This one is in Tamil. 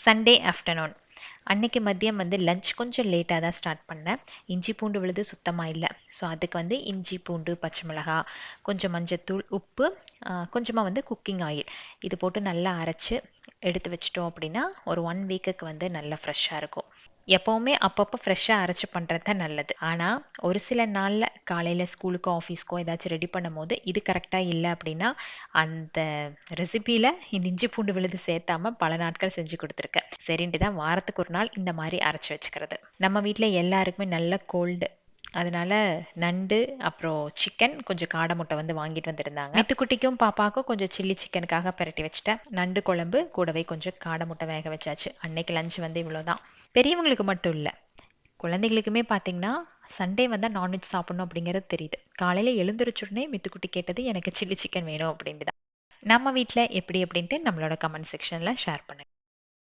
சண்டே ஆஃப்டர்நூன் அன்னைக்கு மதியம் வந்து லஞ்ச் கொஞ்சம் லேட்டாக தான் ஸ்டார்ட் பண்ணேன். இஞ்சி பூண்டு விழுது சுத்தமாக இல்லை. ஸோ அதுக்கு வந்து இஞ்சி பூண்டு பச்சை மிளகா கொஞ்சம் மஞ்சத்தூள் உப்பு கொஞ்சமாக வந்து குக்கிங் ஆயில் இது போட்டு நல்லா அரைச்சி எடுத்து வச்சிட்டோம் அப்படின்னா ஒரு 1 வீக்குக்கு வந்து நல்லா ஃப்ரெஷ்ஷாக இருக்கும். எப்போவுமே அப்பப்போ ஃப்ரெஷ்ஷாக அரைச்சி பண்ணுறது தான் நல்லது. ஆனால் ஒரு சில நாளில் காலையில் ஸ்கூலுக்கோ ஆஃபீஸ்க்கோ ஏதாச்சும் ரெடி பண்ணும் போது இது கரெக்டாக இல்லை அப்படின்னா அந்த ரெசிபியில் இந்த இஞ்சி பூண்டு விழுது சேர்த்தாம பல நாட்கள் செஞ்சு கொடுத்துருக்கேன். சரின்ட்டு தான் வாரத்துக்கு ஒரு நாள் இந்த மாதிரி அரைச்சி வச்சுக்கிறது. நம்ம வீட்டில் எல்லாருக்குமே நல்ல கோல்டு, அதனால நண்டு அப்புறம் சிக்கன் கொஞ்சம் காடை முட்டை வந்து வாங்கிட்டு வந்திருந்தாங்க. மித்துக்குட்டிக்கும் பாப்பாவுக்கும் கொஞ்சம் சில்லி சிக்கனுக்காக பிரட்டி வச்சுட்டேன். நண்டு குழம்பு கூடவே கொஞ்சம் காடை முட்டை வேக வச்சாச்சு. அன்னைக்கு லஞ்ச் வந்து இவ்வளோதான். பெரியவங்களுக்கு மட்டும் இல்லை, குழந்தைகளுக்குமே பார்த்தீங்கன்னா சண்டே வந்தால் நான்வெஜ் சாப்பிடணும் அப்படிங்கிறது தெரியுது. காலையில் எழுந்திரிச்சுடனே மித்துக்குட்டி கேட்டது எனக்கு சில்லி சிக்கன் வேணும் அப்படின்ட்டு தான். நம்ம வீட்டில் எப்படி அப்படின்ட்டு நம்மளோட கமெண்ட் செக்ஷனில் ஷேர் பண்ணுங்க.